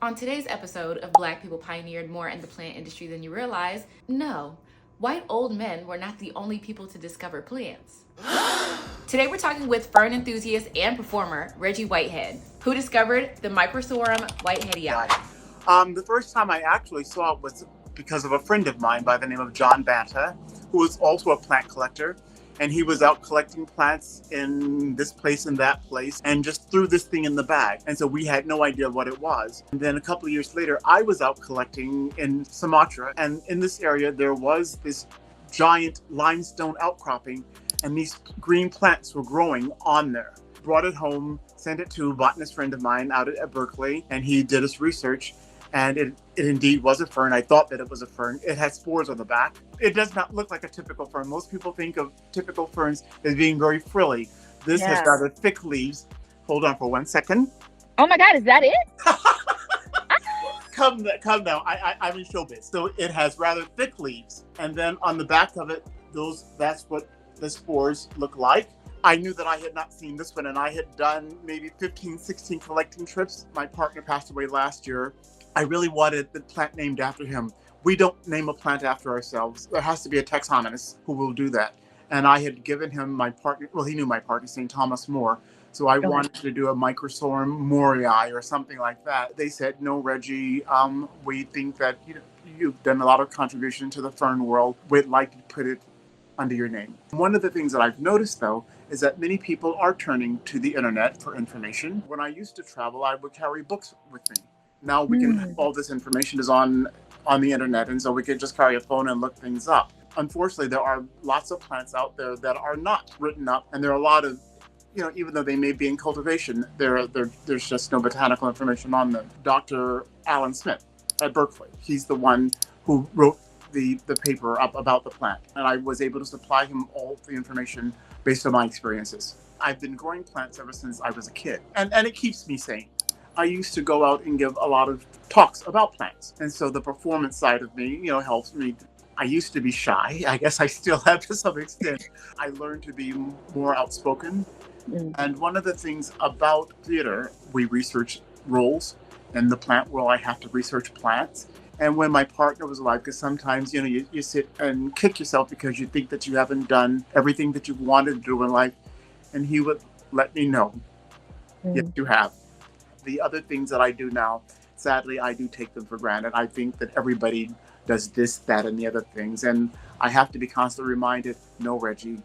On today's episode of Black People Pioneered More in the Plant Industry Than You Realize, no, white old men were not the only people to discover plants. Today we're talking with fern enthusiast and performer Reggie Whitehead, who discovered the Microsorum Whiteheadiii. The first time I actually saw it was because of a friend of mine by the name of John Banta, who was also a plant collector. And he was out collecting plants in this place and that place and just threw this thing in the bag. And so we had no idea what it was. And then a couple of years later, I was out collecting in Sumatra. And in this area, there was this giant limestone outcropping, and these green plants were growing on there. Brought it home, sent it to a botanist friend of mine out at Berkeley, and he did his research. And it indeed was a fern. I thought that it was a fern. It has spores on the back. It does not look like a typical fern. Most people think of typical ferns as being very frilly. This has rather thick leaves. Hold on for 1 second. Oh my God, is that it? Come now. I'm in showbiz. So it has rather thick leaves. And then on the back of it, that's what the spores look like. I knew that I had not seen this one, and I had done maybe 15, 16 collecting trips. My partner passed away last year. I really wanted the plant named after him. We don't name a plant after ourselves. There has to be a taxonomist who will do that. And I had given him my partner, well, he knew my partner, St. Thomas More. So I wanted to do a Microsorum Whiteheadiii or something like that. They said, no, Reggie, we think that you've done a lot of contribution to the fern world. We'd like to put it under your name. One of the things that I've noticed, though, is that many people are turning to the internet for information. When I used to travel, I would carry books with me. Now we can, all this information is on the internet, and so we can just carry a phone and look things up. Unfortunately, there are lots of plants out there that are not written up, and there are a lot of, even though they may be in cultivation, there's just no botanical information on them. Dr. Alan Smith at Berkeley, he's the one who wrote the paper up about the plant, and I was able to supply him all the information based on my experiences. I've been growing plants ever since I was a kid, and it keeps me sane. I used to go out and give a lot of talks about plants. And so the performance side of me, helps me. I used to be shy. I guess I still have to some extent. I learned to be more outspoken. And one of the things about theater, we research roles. In the plant world, I have to research plants. And when my partner was alive, because sometimes, you sit and kick yourself because you think that you haven't done everything that you wanted to do in life. And he would let me know, yes, you have. The other things that I do now, sadly, I do take them for granted. I think that everybody does this, that, and the other things. And I have to be constantly reminded, no, Reggie,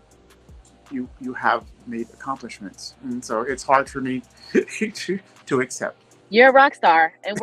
you have made accomplishments. And so it's hard for me to accept. You're a rock star, and we're